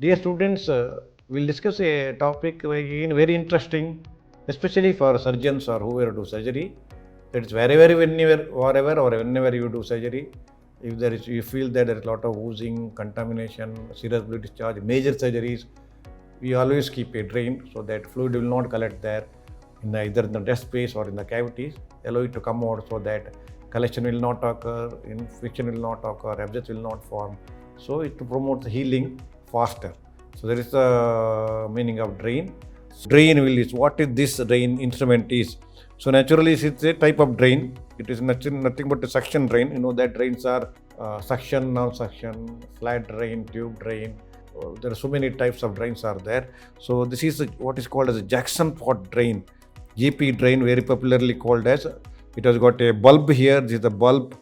Dear students, we'll discuss a topic again very interesting, especially for surgeons or whoever do surgery. It's very whenever, wherever or whenever you do surgery, if there is, you feel that there is a lot of oozing, contamination, serious blood discharge, major surgeries, we always keep a drain so that fluid will not collect there in either in the desk space or in the cavities. Allow it to come out so that collection will not occur, infection will not occur, abscess will not form. So it promotes healing faster. So there is the meaning of drain. Drain is what is this drain instrument is. So naturally it's a type of drain. It is nothing but a suction drain. You know that drains are suction, non-suction, flat drain, tube drain. There are so many types of drains are there. So this is what is called as a Jackson pot drain. JP drain, very popularly called as. It has got a bulb here. This is the bulb.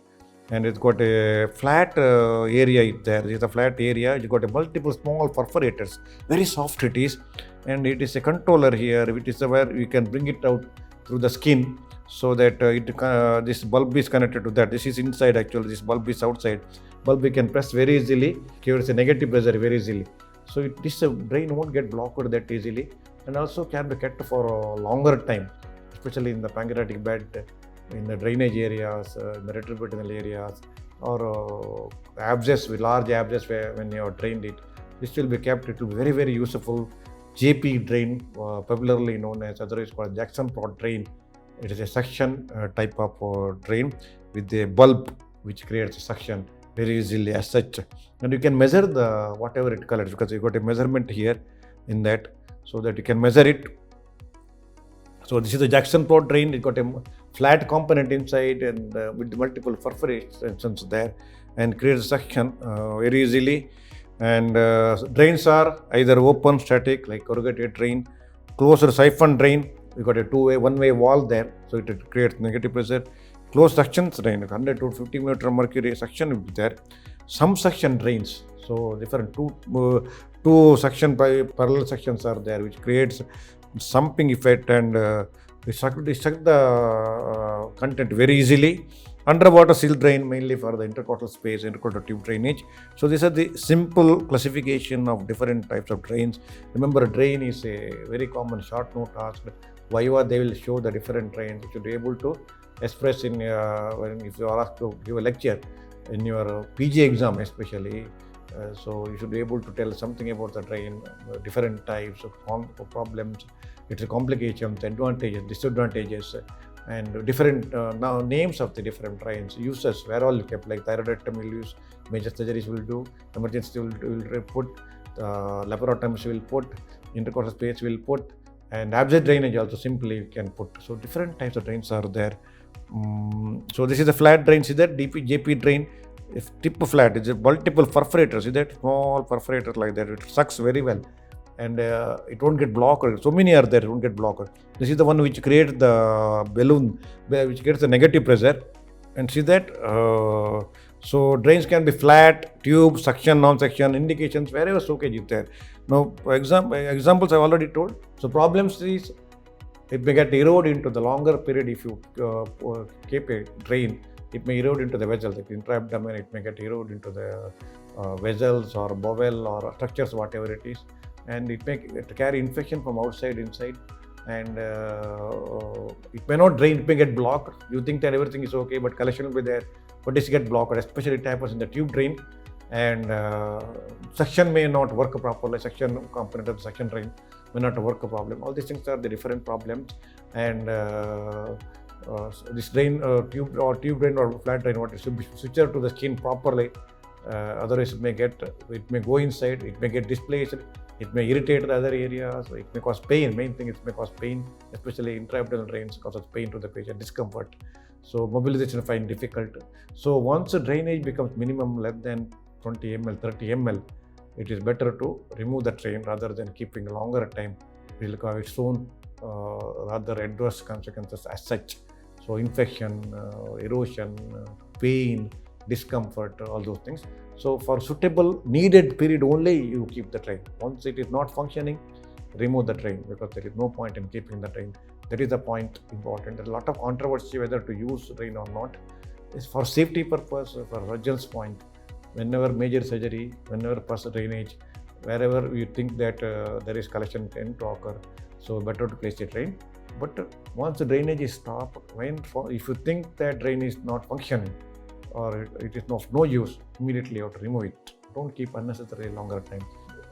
And it's got a flat area there. This is a flat area. It's got a multiple small perforators. Very soft it is. And it is a controller here, which is where you can bring it out through the skin so that this bulb is connected to that. This is inside actually. This bulb is outside. Bulb we can press very easily. Gives a negative pressure very easily. So this drain won't get blocked that easily. And also can be kept for a longer time, especially in the pancreatic bed, in the drainage areas, in the retroperitoneal areas, or abscess, large abscess when you have drained it. This will be kept. It will be very useful. JP drain, popularly known as, otherwise called Jackson pot drain. It is a suction type of drain with a bulb which creates a suction very easily as such. And you can measure the whatever it collects because you got a measurement here in that, so that you can measure it. So this is the Jackson pot drain. It got a flat component inside and with multiple perforations there and creates suction very easily. And drains are either open static like corrugated drain, closed siphon drain. We got a one-way wall there, so it creates negative pressure. Closed suction drain, 100 to 50 mm mercury suction will be there. Some suction drains, so different two suction by parallel sections are there, which creates sumping effect and we suck the content very easily. Underwater seal drain, mainly for the intercostal space, intercostal tube drainage. So these are the simple classification of different types of drains. Remember, drain is a very common short note task. Viva, they will show the different drains. You should be able to express in if you are asked to give a lecture in your PG exam especially. So you should be able to tell something about the drain, different types of problems, its complications, advantages, disadvantages, and different names of the different drains, uses, where all you kept, like thyroidectomy will use, major surgeries will do, emergency will put, laparotomies will put, intercostal space will put, and abscess drainage also simply you can put. So different types of drains are there. So this is a flat drain. See that JP drain. If tip flat, it's a multiple perforators. See that small perforator like that. It sucks very well, and it won't get blocked. So many are there. It won't get blocked. This is the one which creates the balloon, which gets the negative pressure. And see that. So drains can be flat, tube, suction, non-suction. Indications wherever soakage is there. Now examples I've already told. So problems is it may get eroded into the longer period if you keep a drain. It may erode into the vessels, like intra-abdomen, it may get eroded into the vessels or bowel or structures, whatever it is. And it may carry infection from outside, inside. And it may not drain, it may get blocked. You think that everything is okay, but collection will be there. But it get blocked, especially it happens in the tube drain. And suction may not work properly, suction component of the suction drain may not work a problem. All these things are the different problems. And this drain, tube drain or flat drain, what it should be switched to the skin properly. Otherwise, it may go inside, it may get displaced, it may irritate the other areas, it may cause pain. Main thing is it may cause pain, especially intra-abdominal drains causes pain to the patient, discomfort. So mobilization find difficult. So once the drainage becomes minimum less than 20 ml, 30 ml, it is better to remove the drain rather than keeping longer time. It will have its own rather adverse consequences as such. So infection, erosion, pain, discomfort, all those things. So for suitable needed period only you keep the drain. Once it is not functioning, remove the drain because there is no point in keeping the drain. That is the point important. There is a lot of controversy whether to use drain or not. It's for safety purpose, for surgeon's point. Whenever major surgery, whenever pus drainage, wherever you think that there is collection tend to occur, so better to place a drain. But once the drainage is stopped, if you think that drain is not functioning or it is of no use, immediately you have to remove it. Don't keep unnecessarily longer time.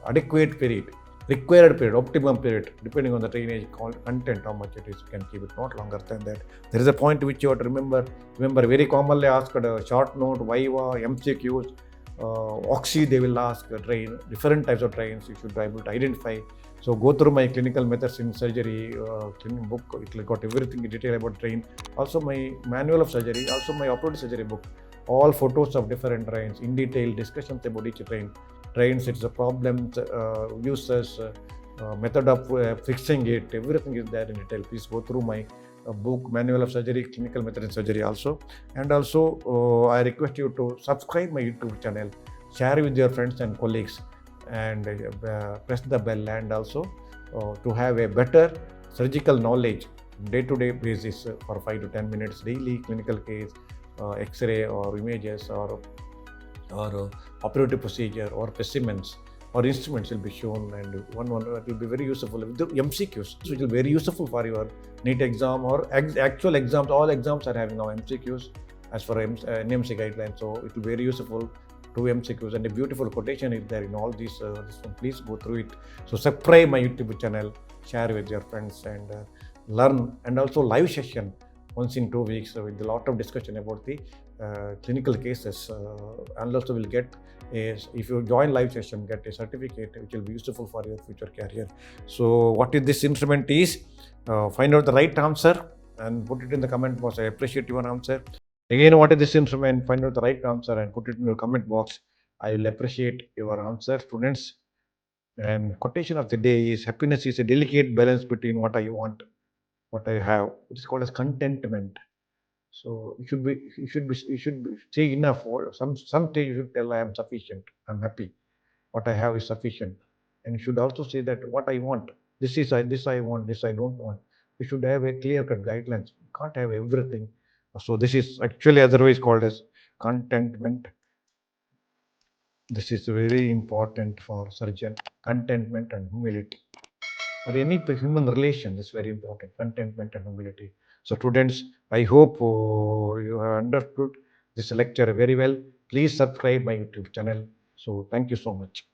Adequate period, required period, optimum period, depending on the drainage content, how much it is, you can keep it not longer than that. There is a point which you have to remember. Remember, very commonly asked short note, Viva, MCQs, Oxy, they will ask drain, different types of drains you should be able to identify. So go through my clinical methods in surgery book. It will got everything in detail about drain. Also my manual of surgery, also my operative surgery book. All photos of different drains, in detail discussions about each drain. Drains, its a problems, uses, method of fixing it. Everything is there in detail. Please go through my book, manual of surgery, clinical method in surgery also. And also I request you to subscribe my YouTube channel, share with your friends and colleagues, and press the bell, and also to have a better surgical knowledge day-to-day basis for 5 to 10 minutes daily clinical case, X-ray or images or operative procedure or specimens or instruments will be shown, and one that will be very useful. The MCQs, which will be very useful for your NEET exam or actual exams. All exams are having now MCQs as for NMC guidelines, so it will be very useful. 2 MCQs and a beautiful quotation is there in all these. This one, please go through it. So subscribe my YouTube channel, share with your friends, and learn. And also live session once in 2 weeks with a lot of discussion about the clinical cases. And also will get if you join live session, get a certificate which will be useful for your future career. So what is this instrument is? Find out the right answer and put it in the comment box. I appreciate your answer. Again, what is this instrument? Find out the right answer and put it in your comment box. I will appreciate your answer, students. And quotation of the day is: happiness is a delicate balance between what I want, what I have. It is called as contentment. So you should say enough. Or some stage you should tell I am sufficient. I'm happy. What I have is sufficient. And you should also say that what I want. This I want. This I don't want. You should have a clear-cut guidelines. You can't have everything. So this is actually otherwise called as contentment. This is very important for surgeon. Contentment and humility. For any human relation, is very important. Contentment and humility. So students, I hope you have understood this lecture very well. Please subscribe my YouTube channel. So thank you so much.